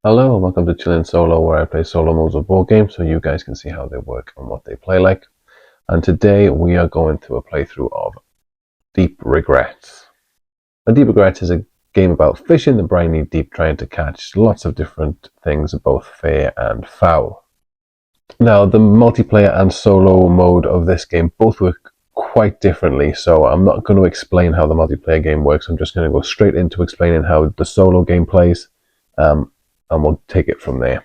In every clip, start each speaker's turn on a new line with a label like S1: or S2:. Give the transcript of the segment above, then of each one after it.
S1: Hello and welcome to Chillin' Solo, where I play solo modes of board games so you guys can see how they work and what they play like. And today we are going through a playthrough of Deep Regrets. And Deep Regrets is a game about fishing the briny deep, trying to catch lots of different things, both fair and foul. Now, the multiplayer and solo mode of this game both work quite differently, so I'm not going to explain how the multiplayer game works. I'm just going to go straight into explaining how the solo game plays. And we'll take it from there.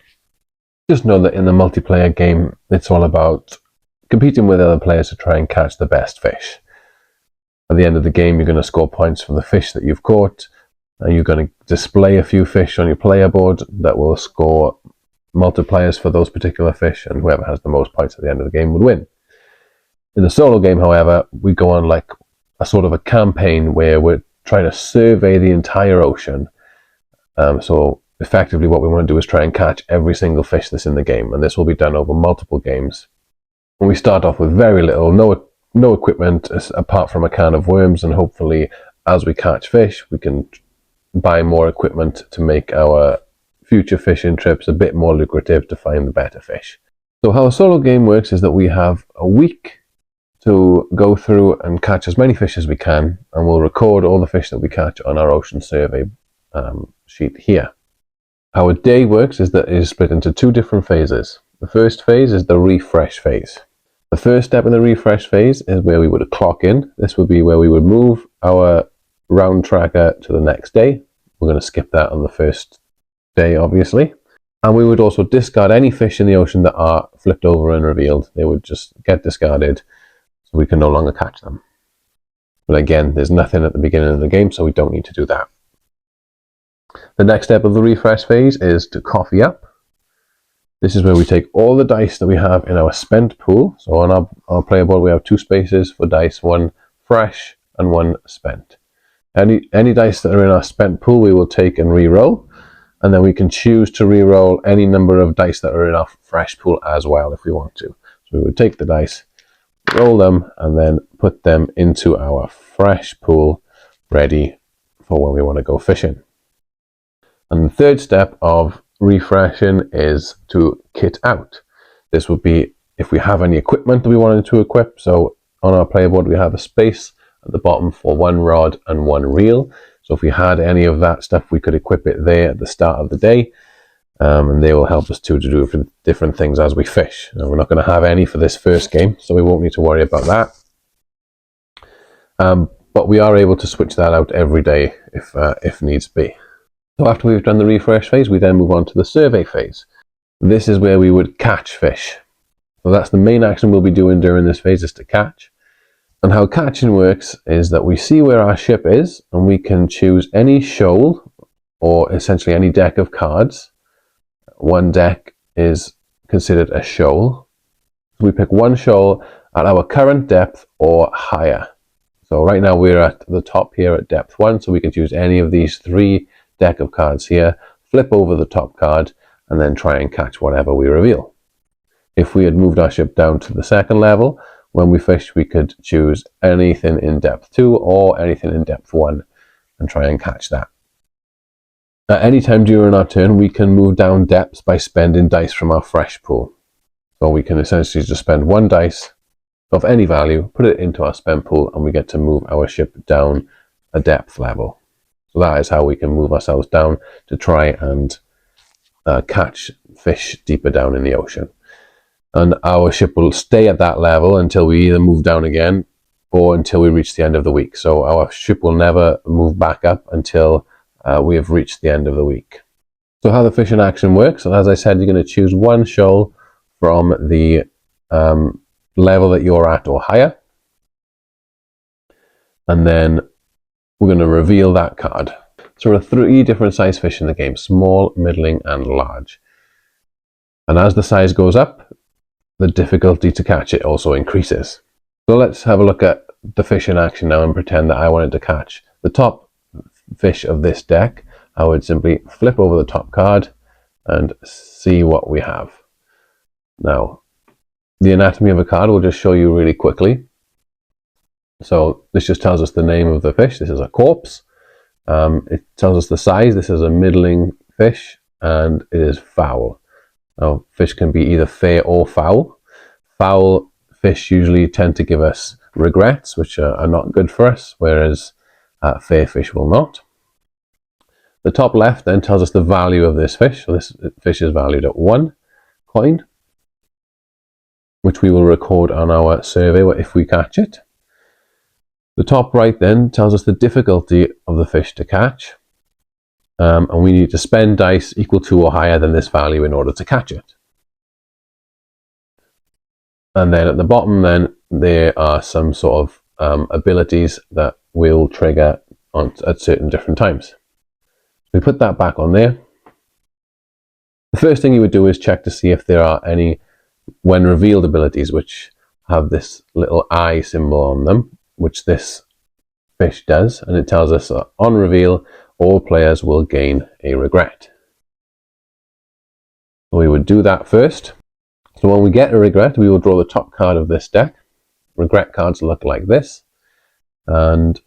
S1: Just know that in the multiplayer game, it's all about competing with other players to try and catch the best fish. At the end of the game, you're going to score points for the fish that you've caught, and you're going to display a few fish on your player board that will score multipliers for those particular fish, and whoever has the most points at the end of the game would win. In the solo game, however, we go on like a sort of a campaign where we're trying to survey the entire ocean. So effectively what we want to do is try and catch every single fish that's in the game, and this will be done over multiple games. And we start off with very little, no equipment apart from a can of worms, and hopefully as we catch fish we can buy more equipment to make our future fishing trips a bit more lucrative to find the better fish. So how a solo game works is that we have a week to go through and catch as many fish as we can, and we'll record all the fish that we catch on our ocean survey sheet here. How a day works is that it is split into two different phases. The first phase is the refresh phase. The first step in the refresh phase is where we would clock in. This would be where we would move our round tracker to the next day. We're going to skip that on the first day, obviously. And we would also discard any fish in the ocean that are flipped over and revealed. They would just get discarded, so we can no longer catch them. But again, there's nothing at the beginning of the game, so we don't need to do that. The next step of the refresh phase is to coffee up. This is where we take all the dice that we have in our spent pool. So on our player board we have two spaces for dice, one fresh and one spent. Any dice that are in our spent pool we will take and re-roll, and then we can choose to re-roll any number of dice that are in our fresh pool as well if we want to. So we would take the dice, roll them, and then put them into our fresh pool ready for when we want to go fishing. And the third step of refreshing is to kit out. This would be if we have any equipment that we wanted to equip. So on our player board we have a space at the bottom for one rod and one reel. So if we had any of that stuff we could equip it there at the start of the day, and they will help us to do different things as we fish. Now, we're not going to have any for this first game, so we won't need to worry about that. But we are able to switch that out every day if needs be. So after we've done the refresh phase, we then move on to the survey phase. This is where we would catch fish. So that's the main action we'll be doing during this phase, is to catch. And how catching works is that we see where our ship is, and we can choose any shoal, or essentially any deck of cards. One deck is considered a shoal. So we pick one shoal at our current depth or higher. So right now we're at the top here at depth 1, so we can choose any of these three deck of cards here, flip over the top card, and then try and catch whatever we reveal. If we had moved our ship down to the second level, when we fish we could choose anything in depth 2 or anything in depth 1 and try and catch that. At any time during our turn we can move down depths by spending dice from our fresh pool. So we can essentially just spend one dice of any value, put it into our spent pool, and we get to move our ship down a depth level. So that is how we can move ourselves down to try and catch fish deeper down in the ocean. And our ship will stay at that level until we either move down again or until we reach the end of the week. So our ship will never move back up until we have reached the end of the week. So how the fishing action works, and as I said, you're going to choose one shoal from the level that you're at or higher. And then we're going to reveal that card. So there are three different size fish in the game: small, middling, and large. And as the size goes up, the difficulty to catch it also increases. So let's have a look at the fish in action now and pretend that I wanted to catch the top fish of this deck. I would simply flip over the top card and see what we have. Now, the anatomy of a card will just show you really quickly. So this just tells us the name of the fish. This is a corpse. It tells us the size. This is a middling fish. and it is foul. Now, fish can be either fair or foul. Foul fish usually tend to give us regrets, which are not good for us, whereas fair fish will not. The top left then tells us the value of this fish. So this fish is valued at 1 coin, which we will record on our survey if we catch it. The top right then tells us the difficulty of the fish to catch. And we need to spend dice equal to or higher than this value in order to catch it. And then at the bottom then, there are some sort of abilities that will trigger at certain different times. We put that back on there. The first thing you would do is check to see if there are any when revealed abilities which have this little eye symbol on them, which this fish does, and it tells us that on reveal all players will gain a regret. So we would do that first. So when we get a regret, we will draw the top card of this deck. Regret cards look like this, and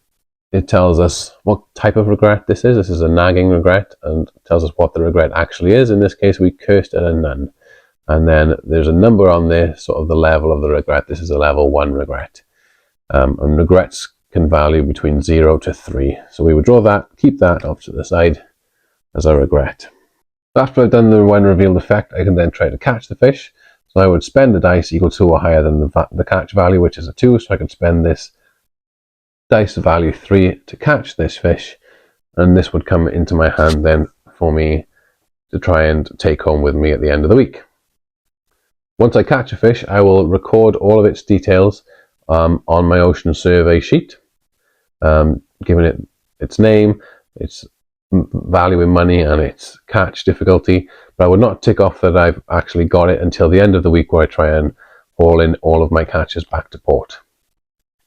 S1: it tells us what type of regret this is. This is a nagging regret, and tells us what the regret actually is. In this case, we cursed at a none. And then there's a number on there, sort of the level of the regret. This is a level 1 regret. And regrets can value between 0 to 3. So we would draw that, keep that off to the side as a regret. After I've done the when revealed effect, I can then try to catch the fish. So I would spend the dice equal to or higher than the catch value, which is a 2. So I can spend this dice value 3 to catch this fish, and this would come into my hand then for me to try and take home with me at the end of the week. Once I catch a fish, I will record all of its details on my ocean survey sheet, giving it its name, its value in money, and its catch difficulty. But I would not tick off that I've actually got it until the end of the week, where I try and haul in all of my catches back to port.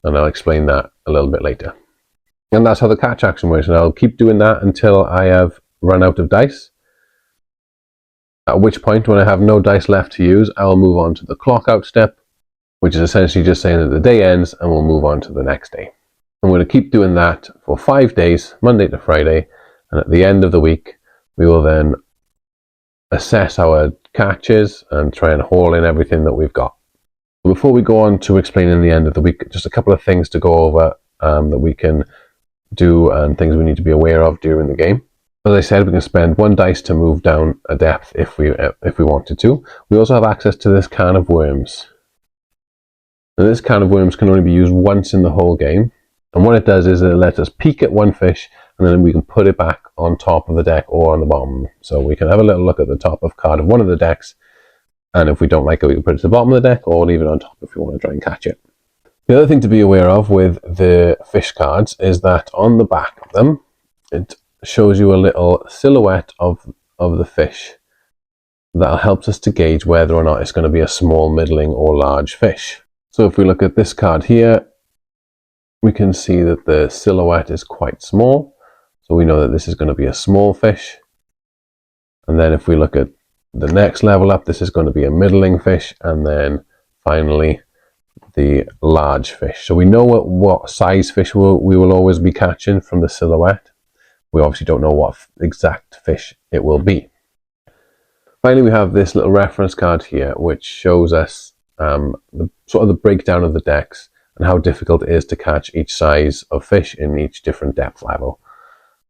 S1: And I'll explain that a little bit later. And that's how the catch action works, and I'll keep doing that until I have run out of dice. At which point, when I have no dice left to use, I will move on to the clock out step, which is essentially just saying that the day ends and we'll move on to the next day. I'm going to keep doing that for 5 days, Monday to Friday, and at the end of the week, we will then assess our catches and try and haul in everything that we've got. Before we go on to explaining the end of the week, just a couple of things to go over that we can do and things we need to be aware of during the game. As I said, we can spend 1 dice to move down a depth if we wanted to. We also have access to this can of worms. Now, this can of worms can only be used once in the whole game, and what it does is it lets us peek at one fish, and then we can put it back on top of the deck or on the bottom. So we can have a little look at the top of card of one of the decks, and if we don't like it, we can put it to the bottom of the deck or leave it on top if we want to try and catch it. The other thing to be aware of with the fish cards is that on the back of them, it shows you a little silhouette of the fish that helps us to gauge whether or not it's going to be a small, middling or large fish. So if we look at this card here, we can see that the silhouette is quite small. So we know that this is going to be a small fish. And then if we look at the next level up, this is going to be a middling fish, and then finally the large fish. So we know what size fish we will always be catching from the silhouette. We obviously don't know what exact fish it will be. Finally, we have this little reference card here, which shows us the breakdown of the decks and how difficult it is to catch each size of fish in each different depth level.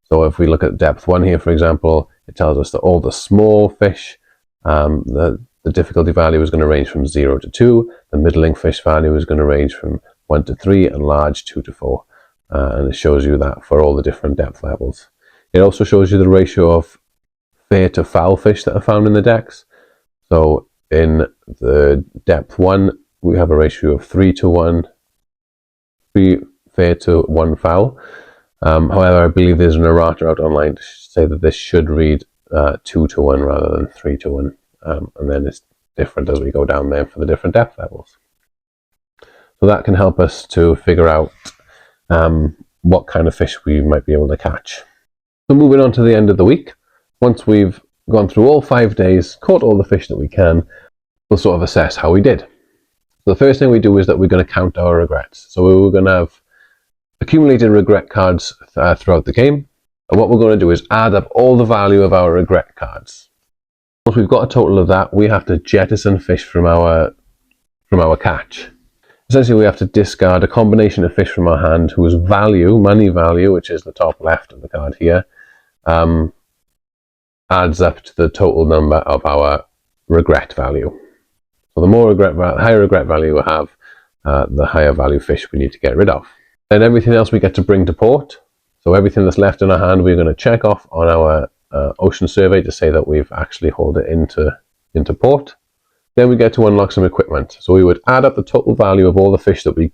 S1: So if we look at depth 1 here, for example, it tells us that all the small fish, the difficulty value is going to range from 0 to 2. The middling fish value is going to range from 1 to 3, and large 2 to 4. And it shows you that for all the different depth levels. It also shows you the ratio of fair to foul fish that are found in the decks. So in the depth 1, we have a ratio of 3 to 1, 3 fair to 1 foul. However, I believe there's an errata out online to say that this should read 2 to 1 rather than 3 to 1. And then it's different as we go down there for the different depth levels. So that can help us to figure out what kind of fish we might be able to catch. So moving on to the end of the week, once we've gone through all 5 days, caught all the fish that we can, we'll sort of assess how we did. So the first thing we do is that we're going to count our regrets. So we're going to have accumulated regret cards throughout the game. And what we're going to do is add up all the value of our regret cards. Once we've got a total of that, we have to jettison fish from our catch. Essentially, we have to discard a combination of fish from our hand whose value, money value, which is the top left of the card here, adds up to the total number of our regret value. So the more higher regret value we have, the higher value fish we need to get rid of. Then everything else we get to bring to port. So everything that's left in our hand, we're going to check off on our ocean survey to say that we've actually hauled it into port. Then we get to unlock some equipment. So we would add up the total value of all the fish that we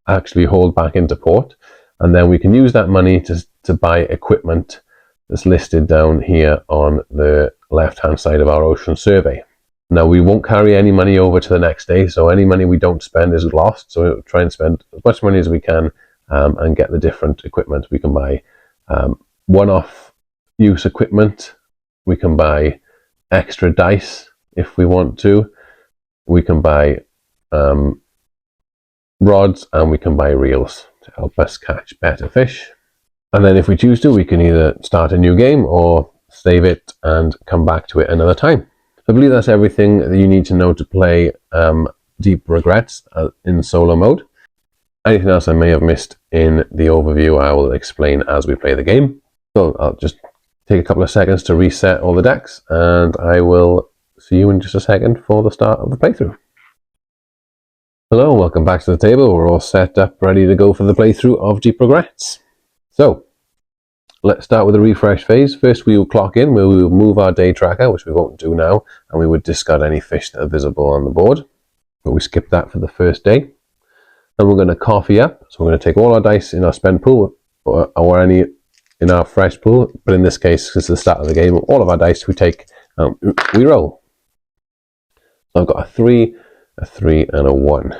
S1: actually hauled back into port, and then we can use that money to buy equipment that's listed down here on the left-hand side of our ocean survey. Now, we won't carry any money over to the next day, so any money we don't spend is lost. So we'll try and spend as much money as we can and get the different equipment. We can buy one-off use equipment. We can buy extra dice if we want to. We can buy rods, and we can buy reels to help us catch better fish. And then if we choose to, we can either start a new game or save it and come back to it another time. I believe that's everything that you need to know to play Deep Regrets in solo mode. Anything else I may have missed in the overview, I will explain as we play the game. So I'll just take a couple of seconds to reset all the decks, and I will see you in just a second for the start of the playthrough. Hello and welcome back to the table. We're all set up, ready to go for the playthrough of Deep Regrets. So, let's start with the refresh phase. First we will clock in, where we will move our day tracker, which we won't do now, and we would discard any fish that are visible on the board. But we skip that for the first day. Then we're going to coffee up. So we're going to take all our dice in our spend pool, or any in our fresh pool. But in this case, because it's the start of the game, all of our dice we take, we roll. So I've got a 3, and a 1.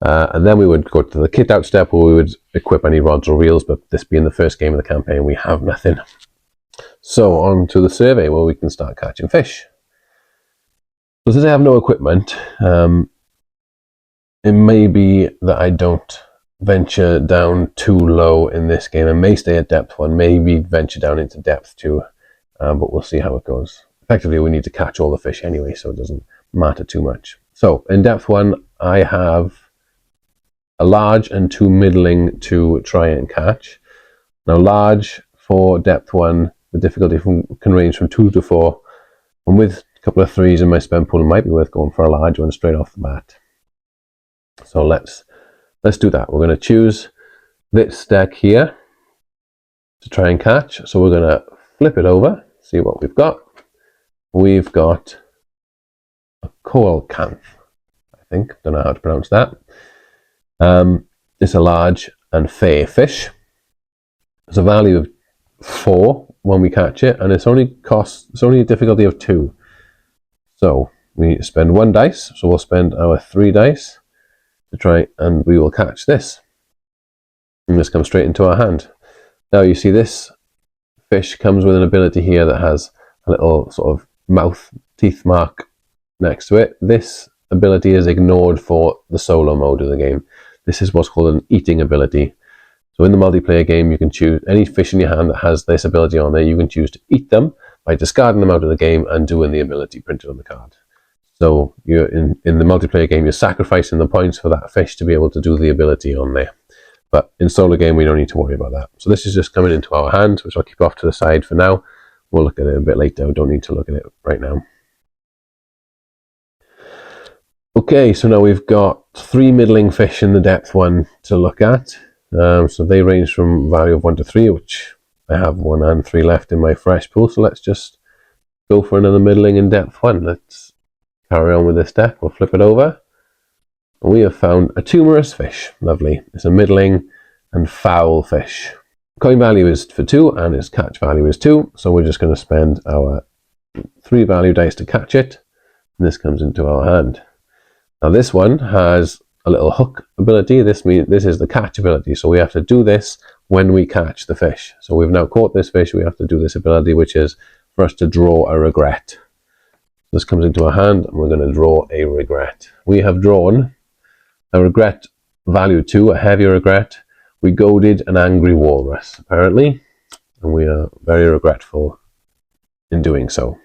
S1: And then we would go to the kit out step, where we would equip any rods or reels, but this being the first game of the campaign, we have nothing. So on to the survey, where we can start catching fish. So since I have no equipment, it may be that I don't venture down too low in this game. I may stay at depth 1, maybe venture down into depth 2, but we'll see how it goes. Effectively, we need to catch all the fish anyway, so it doesn't matter too much. So in depth 1, I have a large and 2 middling to try and catch. Now large for depth 1, the difficulty can range from 2 to 4, and with a couple of 3s in my spend pool, it might be worth going for a large one straight off the bat. So let's do that. We're going to choose this deck here to try and catch. So we're going to flip it over, see what we've got. We've got a coelcanth, I think. Don't know how to pronounce that. It's a large and fair fish. It's a value of 4 when we catch it, and it's only a difficulty of 2. So we spend 1 dice, so we'll spend our 3 dice to try, and we will catch this. And this comes straight into our hand. Now you see this fish comes with an ability here that has a little sort of mouth teeth mark next to it. This ability is ignored for the solo mode of the game. This is what's called an eating ability. So in the multiplayer game, you can choose any fish in your hand that has this ability on there. You can choose to eat them by discarding them out of the game and doing the ability printed on the card. So you're in the multiplayer game, you're sacrificing the points for that fish to be able to do the ability on there. But in solo game, we don't need to worry about that. So this is just coming into our hand, which I'll keep off to the side for now. We'll look at it a bit later. We don't need to look at it right now. Okay, so now we've got 3 middling fish in the depth 1 to look at. So they range from value of 1 to 3, which I have 1 and 3 left in my fresh pool. So let's just go for another middling in depth 1. Let's carry on with this deck. We'll flip it over. And we have found a tumorous fish. Lovely. It's a middling and foul fish. Coin value is for 2 and its catch value is 2. So we're just going to spend our 3 value dice to catch it. And this comes into our hand. Now this one has a little hook ability. This is the catch ability. So we have to do this when we catch the fish. So we've now caught this fish. We have to do this ability, which is for us to draw a regret. This comes into our hand, and we're going to draw a regret. We have drawn a regret value 2, a heavy regret. We goaded an angry walrus, apparently, and we are very regretful in doing so.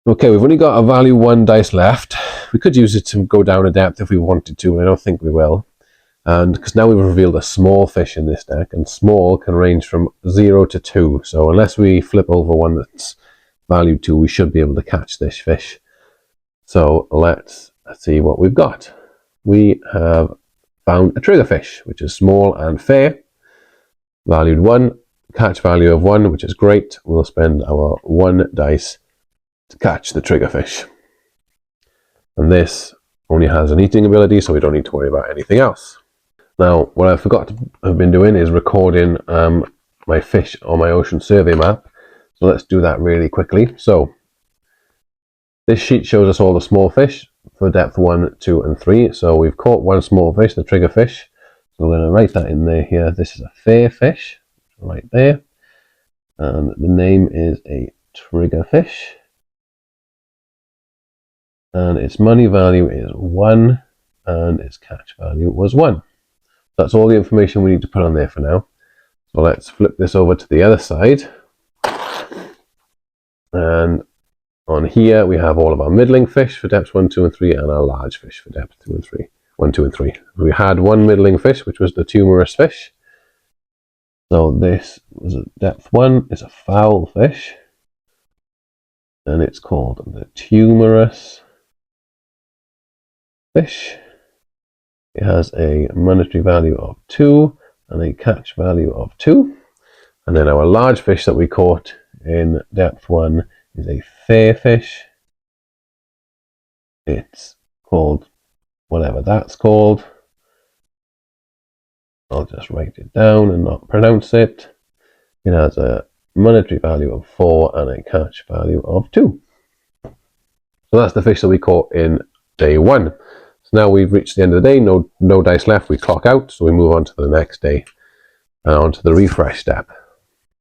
S1: Okay, we've only got a value 1 dice left. We could use it to go down a depth if we wanted to, and I don't think we will. And because now we've revealed a small fish in this deck, and small can range from 0 to 2. So unless we flip over one that's value 2, we should be able to catch this fish. So let's see what we've got. We have found a triggerfish, which is small and fair. Valued 1, catch value of 1, which is great. We'll spend our 1 dice to catch the triggerfish. And this only has an eating ability, so we don't need to worry about anything else. Now, what I forgot to have been doing is recording my fish on my ocean survey map. So let's do that really quickly. So this sheet shows us all the small fish for depth 1, 2, and 3. So we've caught 1 small fish, the triggerfish. So we're going to write that in there here. This is a fair fish, right there. And the name is a triggerfish. And its money value is 1, and its catch value was 1. That's all the information we need to put on there for now. So let's flip this over to the other side. And on here we have all of our middling fish for depths 1, 2, and 3, and our large fish for depth 2 and 3. 1, 2, and 3. We had 1 middling fish, which was the tumorous fish. So this was a depth 1. It's a foul fish, and it's called the tumorous fish. It has a monetary value of 2 and a catch value of 2. And then our large fish that we caught in depth 1 is a fair fish. It's called whatever that's called. I'll just write it down and not pronounce it. It has a monetary value of 4 and a catch value of 2. So that's the fish that we caught in day 1. So now we've reached the end of the day, no dice left, we clock out, so we move on to the next day, onto the refresh step.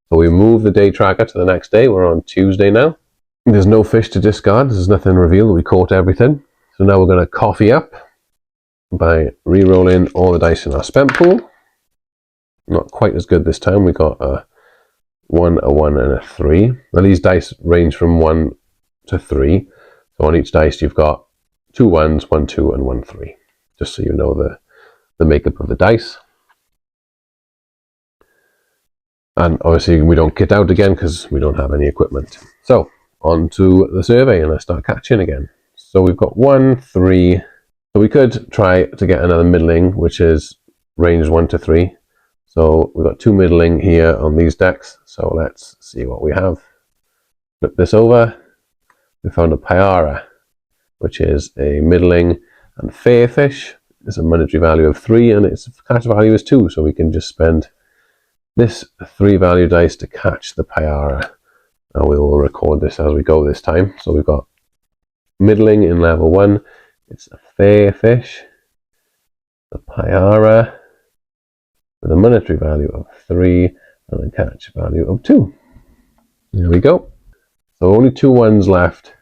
S1: So we move the day tracker to the next day, we're on Tuesday now. There's no fish to discard, there's nothing revealed, we caught everything. So now we're going to coffee up by re-rolling all the dice in our spent pool. Not quite as good this time, we got a 1, a 1, and a 3. Now these dice range from 1 to 3, so on each dice you've got 2 1s, 1 2, and 1 3, just so you know the makeup of the dice. And obviously we don't kit out again because we don't have any equipment. So on to the survey, and let's start catching again. So we've got 1, 3. So we could try to get another middling, which is range 1 to 3. So we've got 2 middling here on these decks. So let's see what we have. Flip this over. We found a pyara, which is a middling and fair fish. It's a monetary value of 3 and its catch value is 2, so we can just spend this 3 value dice to catch the pyara. And we will record this as we go this time. So we've got middling in level 1, it's a fair fish, the pyara, with a monetary value of 3 and a catch value of 2. There we go. So only 2 1s left.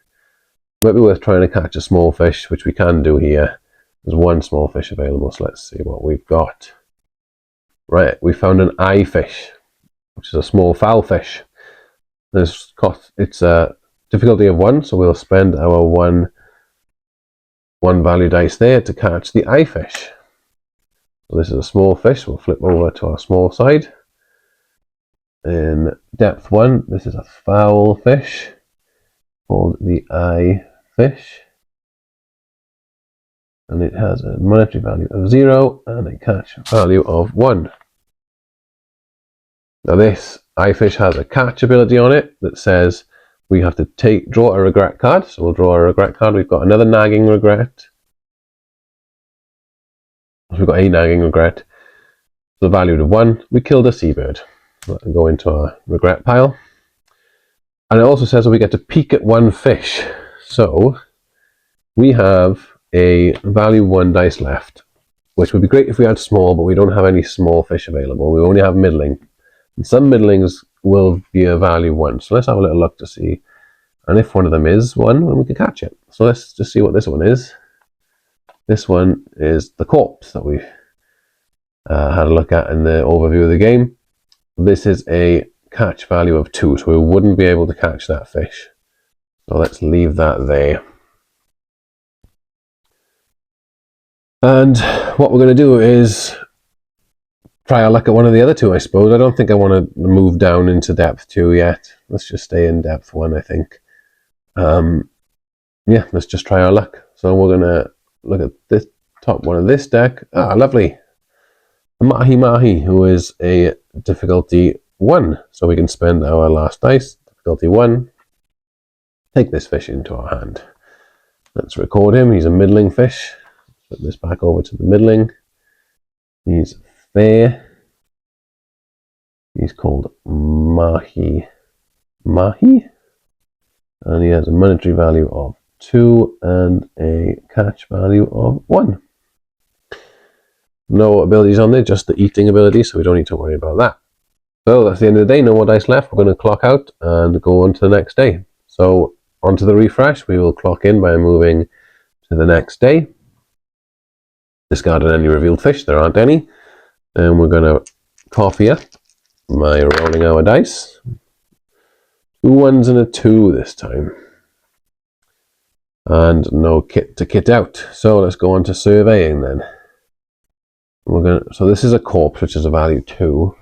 S1: Might be worth trying to catch a small fish, which we can do here. There's 1 small fish available, so let's see what we've got. Right, we found an eye fish, which is a small foul fish. It's a difficulty of 1, so we'll spend our 1 value dice there to catch the eye fish. So this is a small fish, we'll flip over to our small side. In depth 1, this is a foul fish called the eye fish, and it has a monetary value of 0 and a catch value of 1. Now this eye fish has a catch ability on it that says we have to draw a regret card. So we'll draw a regret card. We've got another nagging regret. We've got a nagging regret. The value of 1. We killed a seabird. That'll go into our regret pile. And it also says that we get to peek at 1 fish. So we have a value 1 dice left, which would be great if we had small, but we don't have any small fish available. We only have middling. And some middlings will be a value 1. So let's have a little look to see. And if one of them is 1, then we can catch it. So let's just see what this one is. This one is the corpse that we had a look at in the overview of the game. This is a catch value of 2, so we wouldn't be able to catch that fish. So let's leave that there. And what we're going to do is try our luck at one of the other two, I suppose. I don't think I want to move down into depth 2 yet. Let's just stay in depth 1, I think. Yeah, let's just try our luck. So we're going to look at this top one of this deck. Ah, lovely. Mahi Mahi, who is a difficulty 1. So we can spend our last dice, difficulty 1. Take this fish into our hand. Let's record him. He's a middling fish. Put this back over to the middling. He's fair. He's called Mahi Mahi. And he has a monetary value of 2 and a catch value of 1. No abilities on there, just the eating ability, so we don't need to worry about that. So that's the end of the day. No more dice left. We're going to clock out and go on to the next day. So onto the refresh, we will clock in by moving to the next day. Discarding any revealed fish, there aren't any. And we're going to copy up my rolling our dice. 2 1s and a 2 this time. And no kit to kit out. So let's go on to surveying then. So this is a corpse, which is a value 2.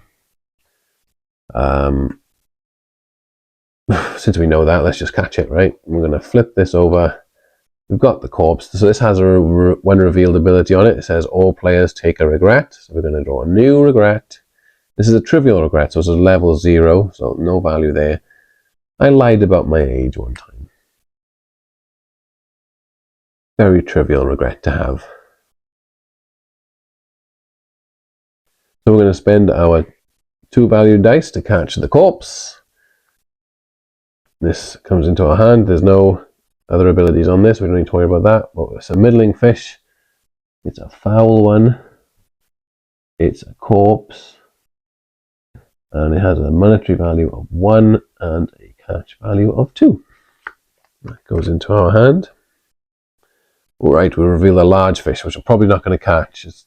S1: Since we know that, let's just catch it, right? We're going to flip this over. We've got the corpse. So this has a when revealed ability on it. It says all players take a regret. So we're going to draw a new regret. This is a trivial regret, so it's a level 0, so no value there. I lied about my age one time. Very trivial regret to have. So we're going to spend our 2 value dice to catch the corpse. This comes into our hand. There's no other abilities on this. We don't need to worry about that. But it's a middling fish. It's a foul one. It's a corpse. And it has a monetary value of 1 and a catch value of 2. That goes into our hand. All right, we reveal a large fish, which we're probably not going to catch. It's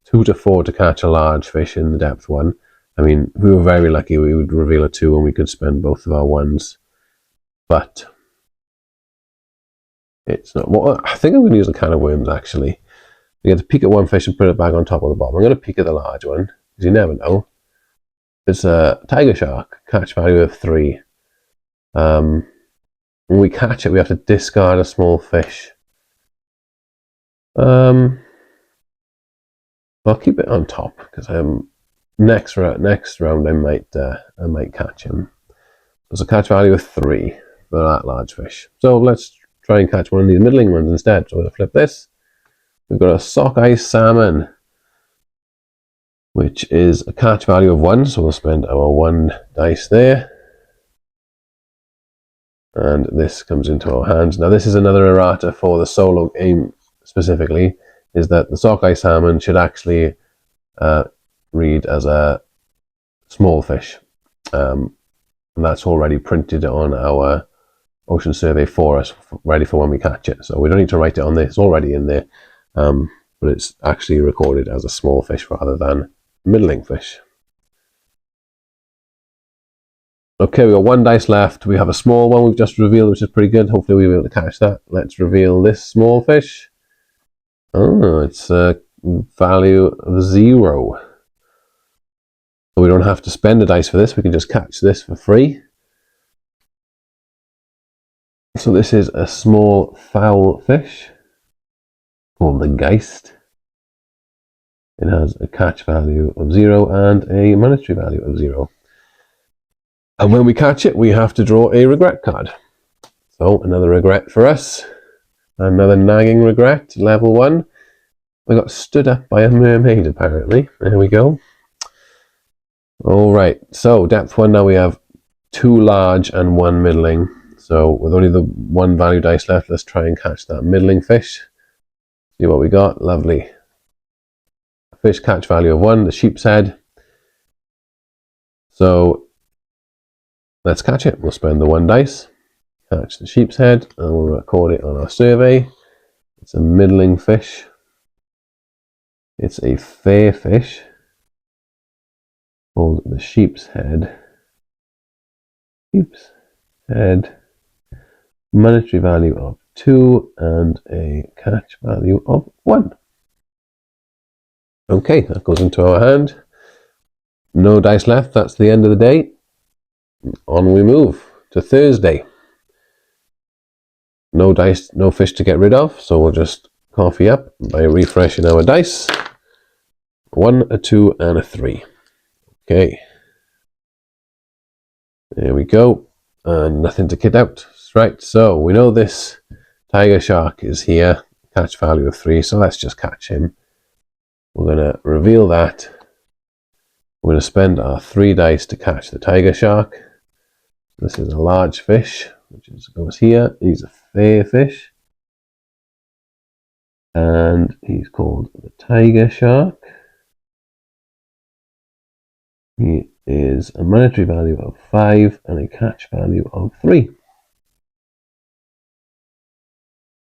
S1: 2 to 4 to catch a large fish in the depth 1. I mean, if we were very lucky, we would reveal a 2 and we could spend both of our 1s. But it's not. Well, I think I'm going to use a can of worms, actually. You get to peek at one fish and put it back on top of the bottom. I'm going to peek at the large one, because you never know. It's a tiger shark, catch value of 3. When we catch it, we have to discard a small fish. I'll keep it on top because next round I might catch him. There's a catch value of 3 for that large fish. So let's try and catch one of these middling ones instead. So we're going to flip this. We've got a sockeye salmon, which is a catch value of 1. So we'll spend our 1 dice there. And this comes into our hands. Now this is another errata for the solo game specifically, is that the sockeye salmon should actually read as a small fish. And that's already printed on our ocean survey for us, ready for when we catch it. So we don't need to write it on there, it's already in there. But it's actually recorded as a small fish rather than middling fish. Okay, we've got 1 dice left. We have a small one we've just revealed, which is pretty good. Hopefully we'll be able to catch that. Let's reveal this small fish. Oh, it's a value of 0. So we don't have to spend a dice for this. We can just catch this for free. So this is a small foul fish called the Geist. It has a catch value of 0 and a monetary value of 0. And when we catch it, we have to draw a regret card. So another regret for us. Another nagging regret, level 1. I got stood up by a mermaid, apparently. There we go. All right, so depth 1 now we have 2 large and 1 middling. So with only the 1 value dice left, let's try and catch that middling fish. See what we got. Lovely. Fish catch value of 1, the sheep's head. So let's catch it. We'll spend the 1 dice. Catch the sheep's head, and we'll record it on our survey. It's a middling fish. It's a fair fish called the sheep's head. Sheep's head. monetary value of 2, and a catch value of 1. Okay, that goes into our hand. No dice left, that's the end of the day. On we move to Thursday. No dice, no fish to get rid of, so we'll just coffee up by refreshing our dice. 1, a 2, and a 3. Okay. There we go. And nothing to kit out. Right, so we know this tiger shark is here. Catch value of 3, so let's just catch him. We're going to reveal that. We're going to spend our 3 dice to catch the tiger shark. This is a large fish, which goes here. He's a fair fish. And he's called the tiger shark. He is a monetary value of 5 and a catch value of 3.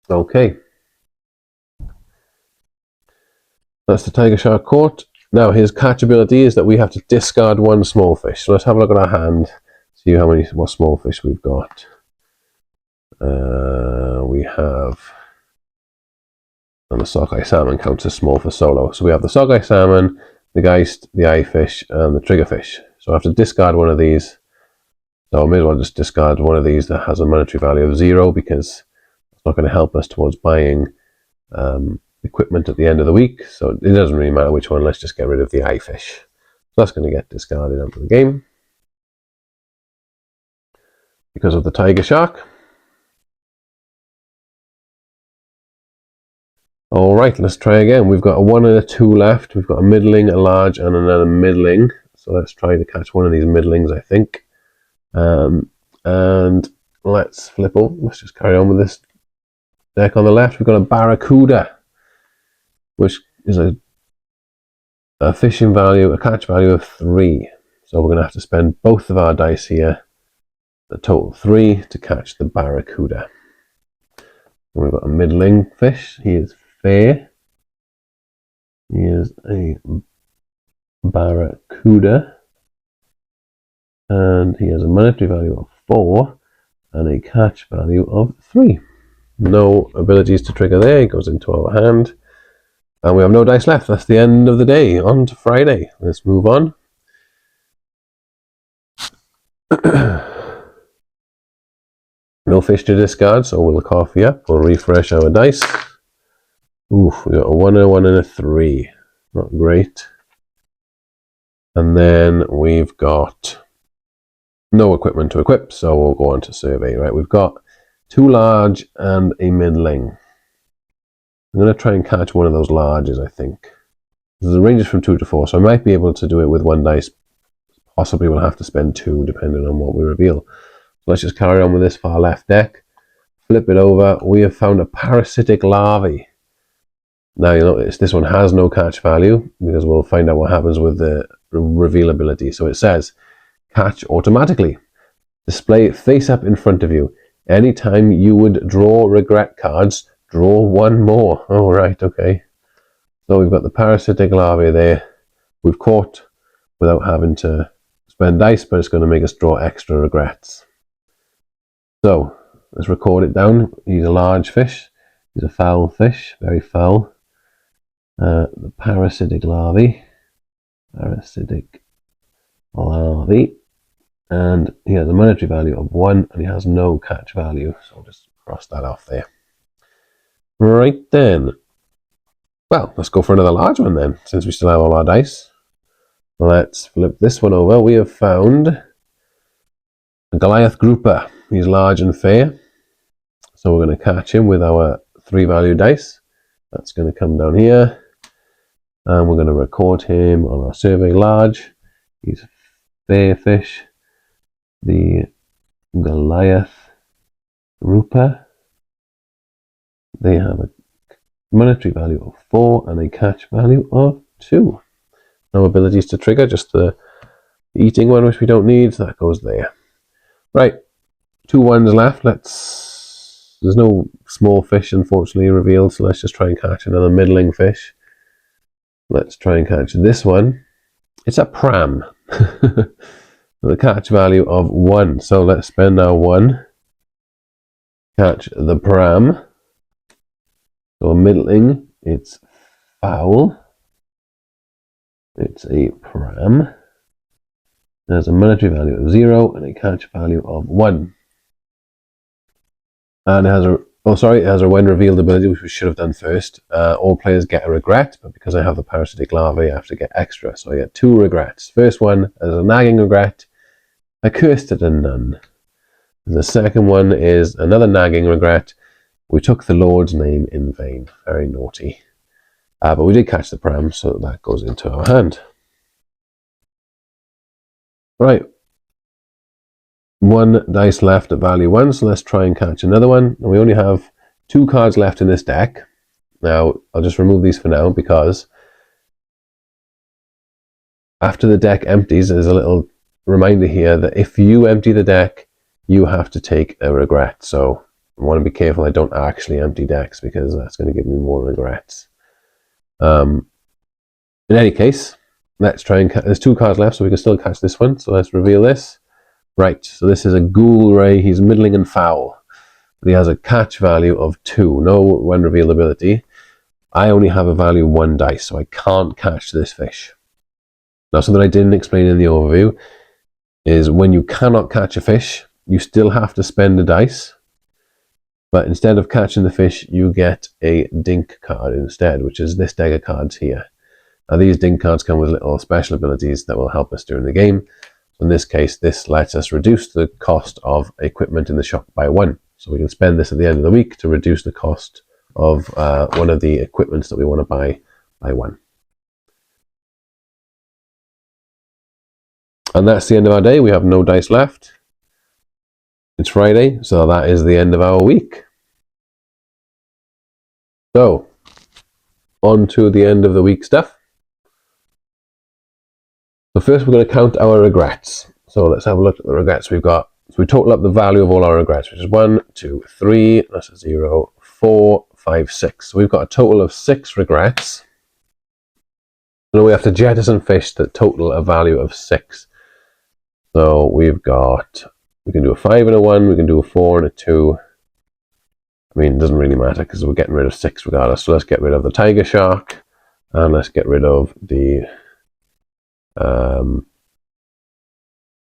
S1: Okay. That's the tiger shark caught. Now his catch ability is that we have to discard 1 small fish. So let's have a look at our hand, see what small fish we've got. We have, and the sockeye salmon counts as small for solo. So we have the sockeye salmon, the geist, the eye fish, and the triggerfish. So I have to discard one of these. So I may as well just discard one of these that has a monetary value of 0, because it's not going to help us towards buying equipment at the end of the week. So it doesn't really matter which one. Let's just get rid of the eye fish. So that's going to get discarded out of the game because of the tiger shark. All right, let's try again. We've got a 1 and a 2 left. We've got a middling, a large, and another middling. So let's try to catch one of these middlings, I think. And let's flip over. Let's just carry on with this deck. On the left, we've got a barracuda, which is a fishing value, a catch value of 3. So we're going to have to spend both of our dice here, the total 3, to catch the barracuda. And we've got a middling fish. He is fair. He is a barracuda, and he has a monetary value of 4 and a catch value of 3. No abilities to trigger there. He goes into our hand, and we have no dice left. That's the end of the day. On to Friday. Let's move on. No fish to discard, so we'll coffee up. We'll refresh our dice. Oof, we got a 1 and a 1 and a 3. Not great. And then we've got no equipment to equip, so we'll go on to survey. Right, we've got 2 large and a middling. I'm going to try and catch one of those larges, I think. The range is from 2 to 4, so I might be able to do it with 1 dice. Possibly we'll have to spend 2, depending on what we reveal. So let's just carry on with this far left deck. Flip it over. We have found a parasitic larvae. Now you'll notice this one has no catch value, because we'll find out what happens with the reveal ability. So it says, catch automatically. Display face up in front of you. Anytime you would draw regret cards, draw 1 more. Oh, right, okay. So we've got the parasitic larvae there. We've caught without having to spend dice, but it's going to make us draw extra regrets. So let's record it down. He's a large fish. He's a foul fish, very foul. The parasitic larvae. And he has a monetary value of 1, and he has no catch value, so I'll just cross that off there. Right then. Well, let's go for another large one then, since we still have all our dice. Let's flip this one over. We have found a Goliath grouper. He's large and fair, so we're going to catch him with our 3 value dice. That's going to come down here, and we're going to record him on our survey large. He's a fair fish. The Goliath grouper. They have a monetary value of 4 and a catch value of 2. No abilities to trigger, just the eating one, which we don't need, so that goes there. Right, 2 1s left. There's no small fish, unfortunately, revealed, so let's just try and catch another middling fish. Let's try and catch this one. It's a pram. The catch value of 1. So let's spend our 1 catch the pram. So middling, it's foul. It's a pram. It has a monetary value of 0 and a catch value of 1. And it has a when revealed ability, which we should have done first. All players get a regret, but because I have the parasitic larvae, I have to get extra. So I get 2 regrets. First one is a nagging regret. I cursed at a nun. And the second one is another nagging regret. We took the Lord's name in vain. Very naughty. But we did catch the pram, so that goes into our hand. Right. 1 dice left at value 1, so let's try and catch another one. And we only have 2 cards left in this deck. Now, I'll just remove these for now because after the deck empties, there's a little reminder here that if you empty the deck, you have to take a regret. So I want to be careful I don't actually empty decks because that's going to give me more regrets. In any case, let's try and there's 2 cards left, so we can still catch this one. So let's reveal this. Right, so this is a Ghoul Ray. He's middling and foul. But he has a catch value of 2. No when revealed ability. I only have a value 1 dice, so I can't catch this fish. Now, something I didn't explain in the overview is when you cannot catch a fish, you still have to spend a dice. But instead of catching the fish, you get a dink card instead, which is this deck of cards here. Now, these dink cards come with little special abilities that will help us during the game. In this case, this lets us reduce the cost of equipment in the shop by 1. So we can spend this at the end of the week to reduce the cost of one of the equipments that we want to buy by 1. And that's the end of our day. We have no dice left. It's Friday, so that is the end of our week. So, on to the end of the week stuff. So first we're going to count our regrets. So let's have a look at the regrets we've got. So we total up the value of all our regrets, which is 1, 2, 3, that's a 0, 4, 5, 6. So we've got a total of 6 regrets. So we have to jettison fish that total a value of 6. So we can do a 5 and a 1, we can do a 4 and a 2. I mean, it doesn't really matter because we're getting rid of 6 regardless. So let's get rid of the tiger shark, and let's get rid of the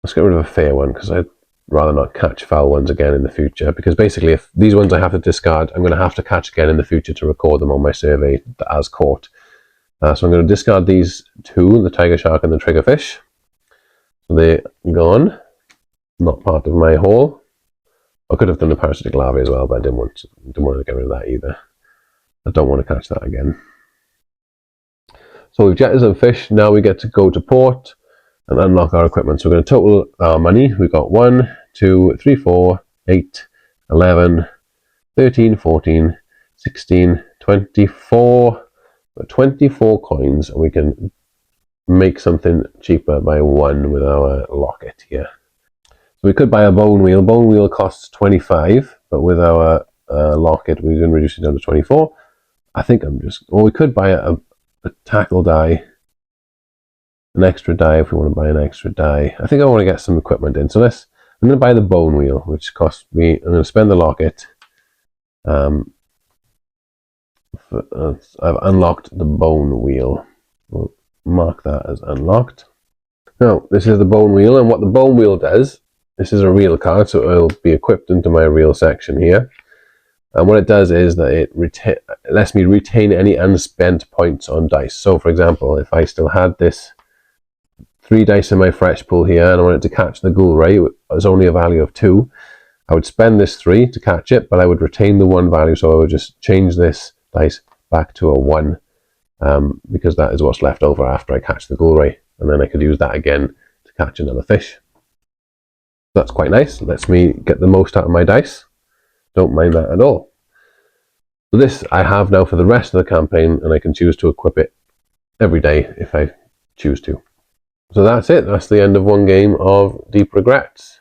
S1: let's get rid of a fair one because I'd rather not catch foul ones again in the future, because basically if these ones I have to discard, I'm going to have to catch again in the future to record them on my survey as caught. So I'm going to discard these 2, the tiger shark and the triggerfish. So they're gone, not part of my haul. I could have done the parasitic larvae as well, but I didn't want to get rid of that either. I don't want to catch that again. So we've jettisoned fish. Now we get to go to port and unlock our equipment. So we're going to total our money. We've got 1, 2, 3, 4, 8, 11, 13, 14, 16, 24. 24 coins, and we can make something cheaper by 1 with our locket here. So we could buy a bone wheel. Bone wheel costs 25, but with our locket we can reduce it down to 24. I think or we could buy a tackle die, an extra die if we want to buy an extra die. I think I want to get some equipment in. So I'm going to buy the bone wheel, which costs me, I'm going to spend the locket. I've unlocked the bone wheel. We'll mark that as unlocked. Now, this is the bone wheel, and what the bone wheel does, this is a real card, so it'll be equipped into my real section here. And what it does is that it lets me retain any unspent points on dice. So, for example, if I still had this 3 dice in my fresh pool here, and I wanted to catch the ghoul ray, it was only a value of 2, I would spend this 3 to catch it, but I would retain the 1 value, so I would just change this dice back to a 1, because that is what's left over after I catch the ghoul ray, and then I could use that again to catch another fish. That's quite nice. It lets me get the most out of my dice. Don't mind that at all. So this I have now for the rest of the campaign, and I can choose to equip it every day if I choose to. So that's it. That's the end of one game of Deep Regrets.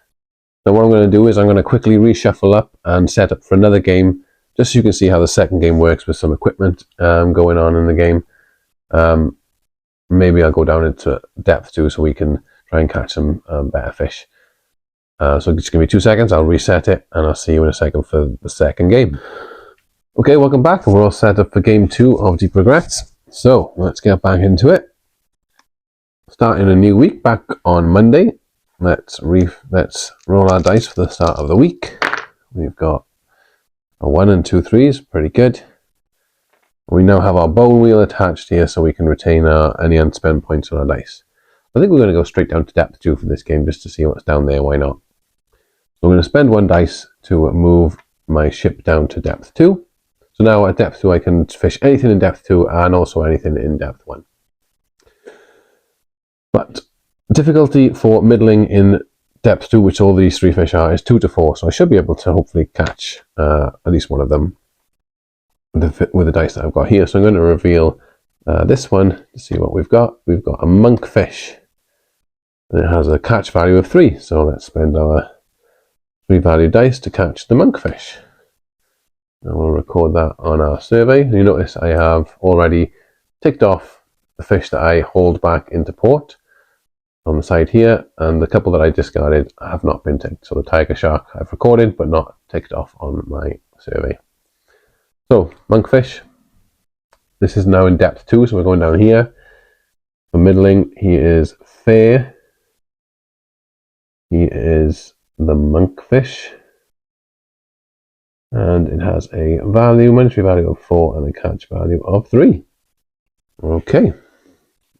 S1: Now what I'm going to do is I'm going to quickly reshuffle up and set up for another game, just so you can see how the second game works with some equipment going on in the game. Maybe I'll go down into depth too, so we can try and catch some better fish. So just give me 2 seconds, I'll reset it, and I'll see you in a second for the second game. Okay, welcome back. We're all set up for game 2 of Deep Regrets. So let's get back into it. Starting a new week back on Monday. Let's roll our dice for the start of the week. We've got a 1 and 2 threes, pretty good. We now have our bone wheel attached here so we can retain any unspent points on our dice. I think we're going to go straight down to depth 2 for this game just to see what's down there, why not? So I'm going to spend 1 dice to move my ship down to depth 2. So now at depth 2 I can fish anything in depth 2 and also anything in depth 1. But difficulty for middling in depth 2, which all these 3 fish are, is 2 to 4. So I should be able to hopefully catch at least one of them with the dice that I've got here. So I'm going to reveal this one to see what we've got. We've got a monkfish. And it has a catch value of 3. So let's spend our 3 value dice to catch the monkfish. And we'll record that on our survey. You notice I have already ticked off the fish that I hauled back into port on the side here, and the couple that I discarded have not been ticked. So the tiger shark I've recorded but not ticked off on my survey. So monkfish, this is now in depth 2, so we're going down here. For middling, he is fair. He is the monkfish, and it has a monetary value of 4 and a catch value of 3. Okay,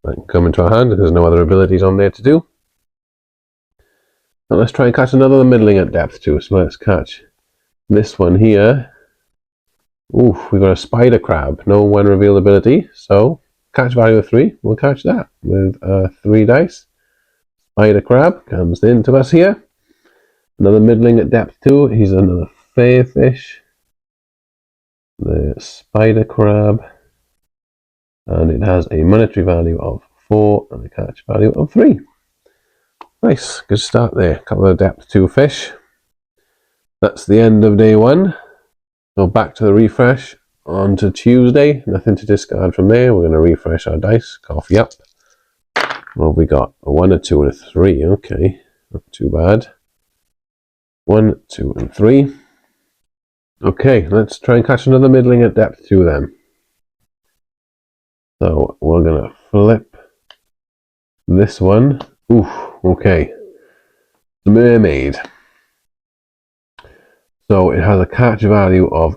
S1: that can come into our hand. There's no other abilities on there to do. Now let's try and catch another middling at depth 2. So let's catch this one here. Oof, we've got a spider crab. No one revealed ability, so catch value of 3. We'll catch that with 3 dice. Spider crab comes into us here. Another middling at depth 2. He's another fair fish. The spider crab. And it has a monetary value of 4 and a catch value of 3. Nice, good start there. A couple of depth 2 fish. That's the end of day 1. So back to the refresh on to Tuesday. Nothing to discard from there. We're going to refresh our dice. Coffee up. Well, we got a 1, a 2, and a 3. Okay, not too bad. 1, 2, and 3. Okay, let's try and catch another middling at depth 2 then. So we're going to flip this one. Oof, okay. The mermaid. So it has a catch value of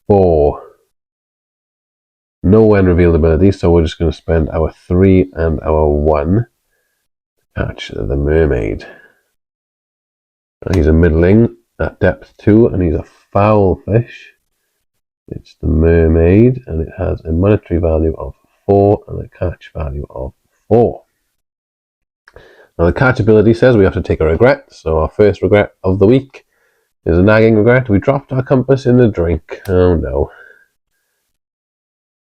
S1: 4. No when revealed ability, so we're just going to spend our 3 and our 1 to catch the mermaid. And he's a middling at depth 2, and he's a foul fish. It's the mermaid, and it has a monetary value of 4 and a catch value of 4. Now the catch ability says we have to take a regret, so our first regret of the week is a nagging regret. We dropped our compass in the drink. Oh no.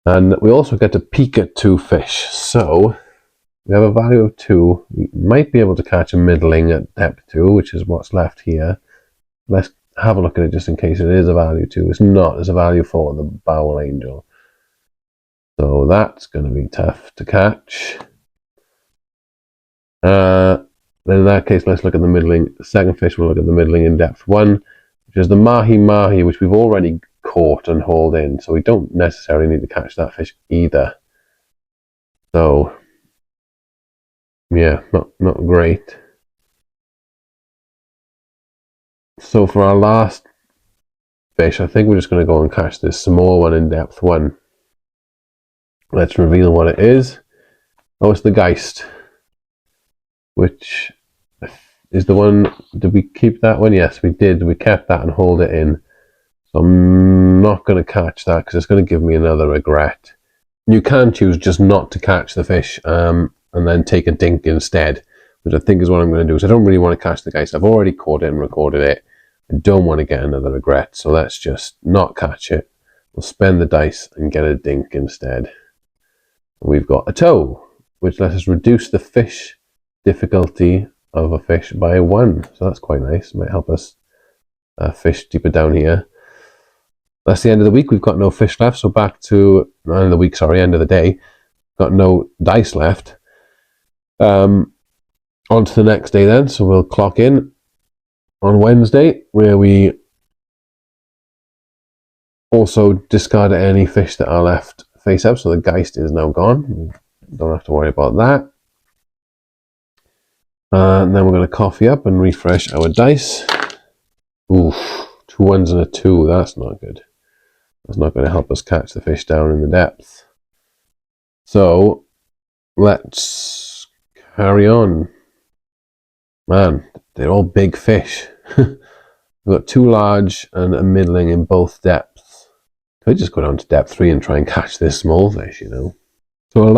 S1: And we also get to peek at 2 fish. So we have a value of 2. We might be able to catch a middling at depth 2, which is what's left here. Let's have a look at it just in case it is a value 2. It's not. It's a value 4, the bowel angel. So that's going to be tough to catch. Then in that case, let's look at the middling. The second fish, we'll look at the middling in depth 1, which is the mahi-mahi, which we've already caught and hauled in. So we don't necessarily need to catch that fish either. So, yeah, not great. So for our last fish, I think we're just going to go and catch this small one in depth 1. Let's reveal what it is. Oh, it's the Geist, which is the one. Did we keep that one? Yes, we did. We kept that and hauled it in. So I'm not going to catch that because it's going to give me another regret. You can choose just not to catch the fish and then take a dink instead, which I think is what I'm going to do. So I don't really want to catch the Geist. I've already caught it and recorded it. I don't want to get another regret. So let's just not catch it. We'll spend the dice and get a dink instead. We've got a toe, which lets us reduce the fish difficulty of a fish by 1. So that's quite nice. Might help us fish deeper down here. That's the end of the week. We've got no fish left. So back to end of the week, sorry, end of the day. Got no dice left. On to the next day then. So we'll clock in. on Wednesday, where we also discarded any fish that are left face up, so the Geist is now gone. Don't have to worry about that. And then we're going to coffee up and refresh our dice. Oof, 2 1s and a 2, that's not good. That's not going to help us catch the fish down in the depth. So, let's carry on. Man, they're all big fish. We've got 2 large and a middling in both depths. Could just go down to depth 3 and try and catch this small fish, you know. So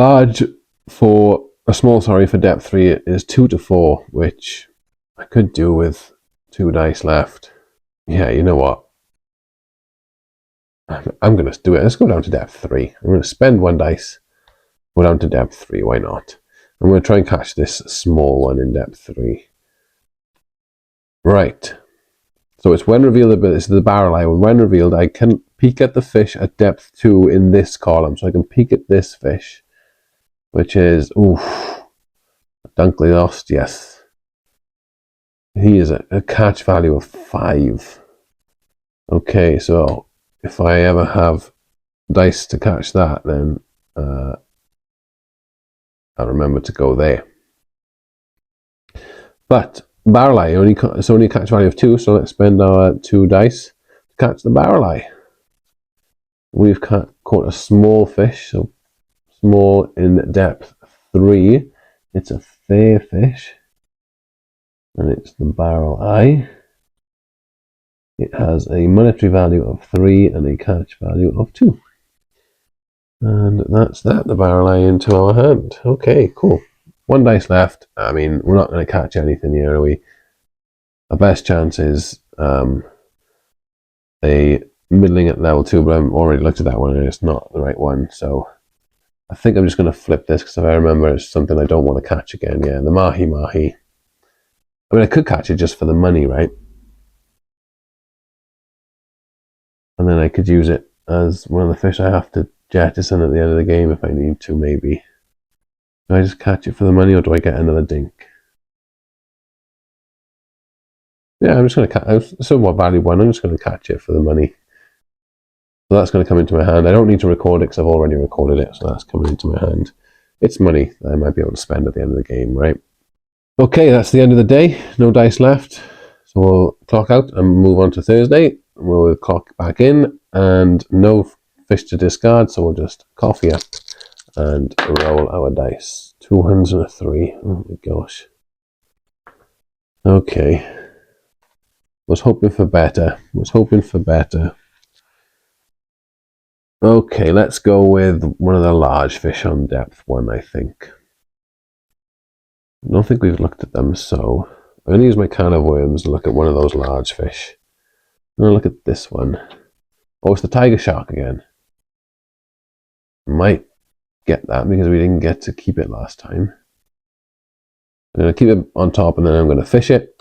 S1: a small for depth 3 is 2 to 4, which I could do with 2 dice left. Yeah, you know what? I'm going to do it. Let's go down to depth 3. I'm going to spend 1 dice, go down to depth 3. Why not? I'm going to try and catch this small one in depth 3. Right. So it's when revealed, but it's the barrel eye. When revealed, I can peek at the fish at depth 2 in this column. So I can peek at this fish, which is, oof, Dunkley lost, yes. He is a catch value of 5. Okay, so if I ever have dice to catch that, then I'll remember to go there. But barrel eye, it's only a catch value of 2, so let's spend our 2 dice to catch the barrel eye. We've caught a small fish, so small in depth 3. It's a fair fish, and it's the barrel eye. It has a monetary value of 3 and a catch value of 2. And that's that, the barrel eye into our hand. Okay, cool. 1 dice left. I mean, we're not going to catch anything here, are we? Our best chance is a middling at level 2, but I've already looked at that one and it's not the right one. So I think I'm just going to flip this, because if I remember, it's something I don't want to catch again. Yeah, the mahi-mahi. I mean, I could catch it just for the money, right? And then I could use it as one of the fish I have to jettison at the end of the game if I need to, maybe. Do I just catch it for the money, or do I get another dink? Yeah, I'm just going to catch it. It's somewhat value 1. I'm just going to catch it for the money. So that's going to come into my hand. I don't need to record it because I've already recorded it, so that's coming into my hand. It's money that I might be able to spend at the end of the game, right? Okay, that's the end of the day. No dice left. So we'll clock out and move on to Thursday. We'll clock back in, and no fish to discard, so we'll just coffee up and roll our dice. 2 1s and a 3. Oh my gosh. Okay. Was hoping for better. Okay, let's go with one of the large fish on depth 1, I think. I don't think we've looked at them, so I'm going to use my can of worms to look at one of those large fish. I'm going to look at this one. Oh, it's the tiger shark again. Might get that because we didn't get to keep it last time. I'm going to keep it on top, and then I'm going to fish it.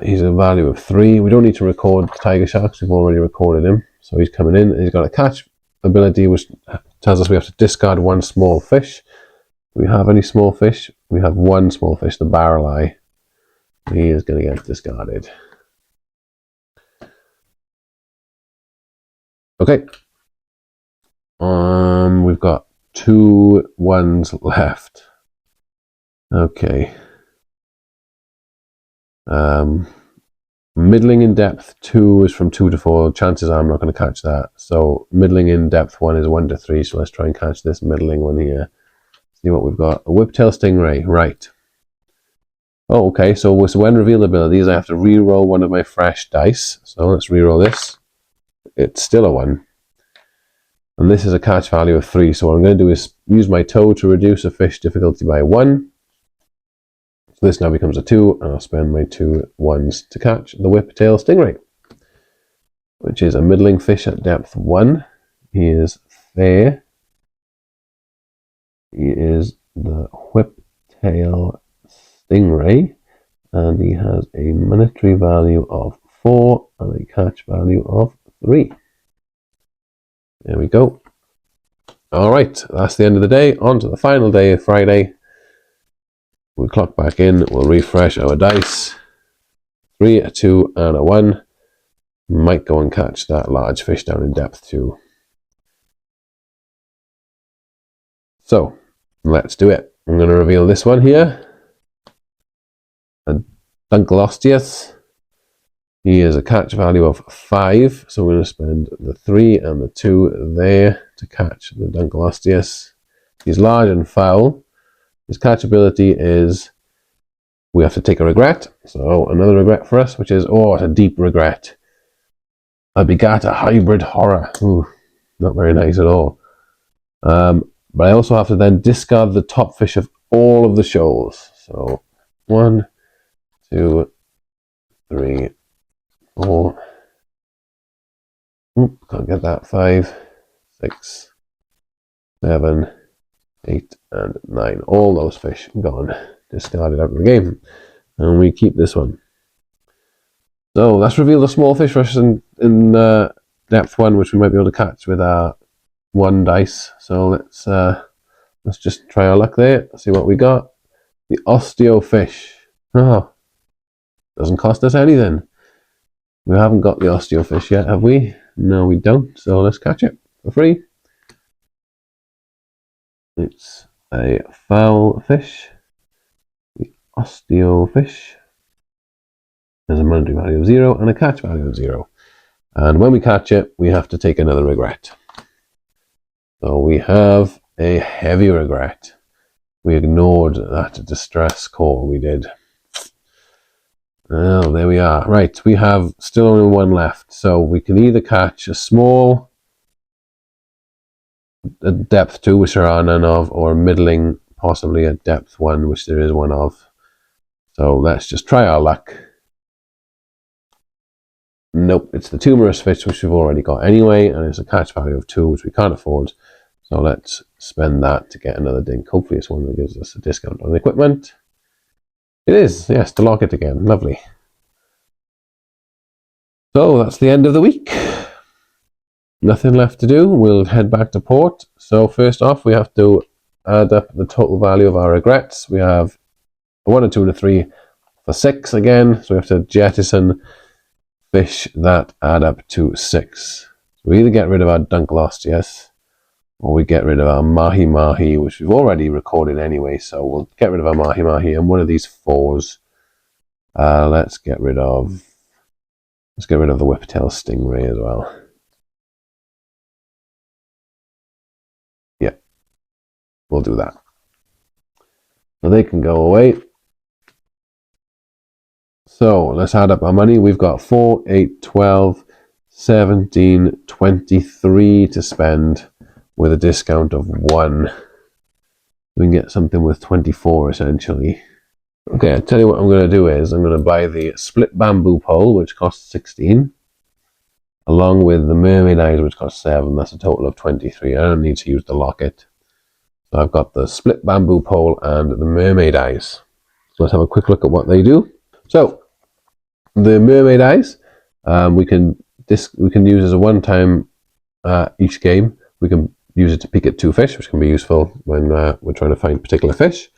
S1: He's a value of 3. We don't need to record the tiger sharks. We've already recorded him. So he's coming in. He's got a catch ability, which tells us we have to discard 1 small fish. Do we have any small fish? We have 1 small fish, the barrel eye. He is going to get discarded. Okay. We've got 2 1s left. Okay. Middling in depth 2 is from 2 to 4. Chances are I'm not going to catch that. So middling in depth 1 is 1 to 3. So let's try and catch this middling one here. See what we've got. A whiptail stingray. Right. Oh, okay. So when revealed abilities, I have to re-roll one of my fresh dice. So let's re-roll this. It's still a 1. And this is a catch value of 3. So what I'm going to do is use my toe to reduce a fish difficulty by 1. So this now becomes a 2, and I'll spend my 2 1s to catch the whiptail stingray, which is a middling fish at depth 1. He is fair. He is the whiptail stingray, and he has a monetary value of 4 and a catch value of 3. There we go. All right, that's the end of the day. On to the final day of Friday. We'll clock back in, we'll refresh our dice. 3, a 2, and a 1. Might go and catch that large fish down in depth 2. So, let's do it. I'm going to reveal this one here. A Dunkleosteus. He is a catch value of 5, so we're going to spend the 3 and the 2 there to catch the Dunkleosteus. He's large and foul. His catch ability is we have to take a regret. So another regret for us, which is, oh, it's a deep regret. I begat a hybrid horror. Ooh, not very nice at all. But I also have to then discard the top fish of all of the shoals. So 1, 2, 3, 4. Can't get that. 5, 6, 7, 8, and 9. All those fish gone. Discarded out of the game. And we keep this one. So let's reveal the small fish for us in depth 1, which we might be able to catch with our 1 dice. So let's just try our luck there. See what we got. The osteofish. Oh, doesn't cost us anything. We haven't got the osteofish yet, have we? No, we don't. So let's catch it for free. It's a foul fish. The osteofish. There's a monetary value of 0 and a catch value of 0. And when we catch it, we have to take another regret. So we have a heavy regret. We ignored that distress call we did. Oh, there we are. Right, we have still only 1 left. So we can either catch a small, a depth 2, which there are none of, or middling, possibly a depth 1, which there is 1 of. So let's just try our luck. Nope, it's the tumorous fish, which we've already got anyway, and it's a catch value of 2, which we can't afford. So let's spend that to get another dink. Hopefully it's one that gives us a discount on the equipment. It is, yes, to lock it again. Lovely. So that's the end of the week. Nothing left to do. We'll head back to port. So first off, we have to add up the total value of our regrets. We have a 1, a 2, and a 3 for 6 again. So we have to jettison fish that add up to 6. So we either get rid of our Dunkleosteus, or we get rid of our mahi-mahi, which we've already recorded anyway, so we'll get rid of our mahi-mahi and one of these 4s. Let's get rid of the whiptail stingray as well. Yeah, we'll do that. So they can go away. So let's add up our money. We've got 4, 8, 12, 17, 23 to spend with a discount of 1. We can get something with 24 essentially. Okay, I'll tell you what I'm going to do is I'm going to buy the split bamboo pole, which costs 16, along with the mermaid eyes, which costs 7. That's a total of 23. I don't need to use the locket. So I've got the split bamboo pole and the mermaid eyes. So let's have a quick look at what they do. So the mermaid eyes, we can use as a one-time each game. We can use it to pick at 2 fish, which can be useful when we're trying to find particular fish.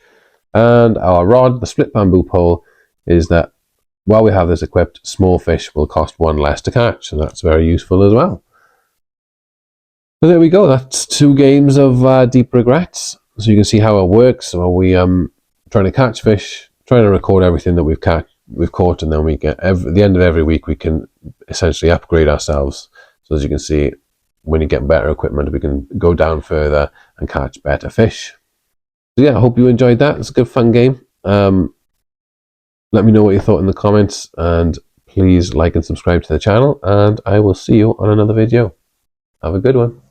S1: And our rod, the split bamboo pole, is that while we have this equipped, small fish will cost 1 less to catch, so that's very useful as well. So there we go. That's 2 games of Deep Regrets. So you can see how it works. So we trying to catch fish, trying to record everything that we've caught, and then we get at the end of every week we can essentially upgrade ourselves. So as you can see, when you get better equipment, we can go down further and catch better fish. So yeah, I hope you enjoyed that. It's a good fun game. Let me know what you thought in the comments, and please like and subscribe to the channel, and I will see you on another video. Have a good one.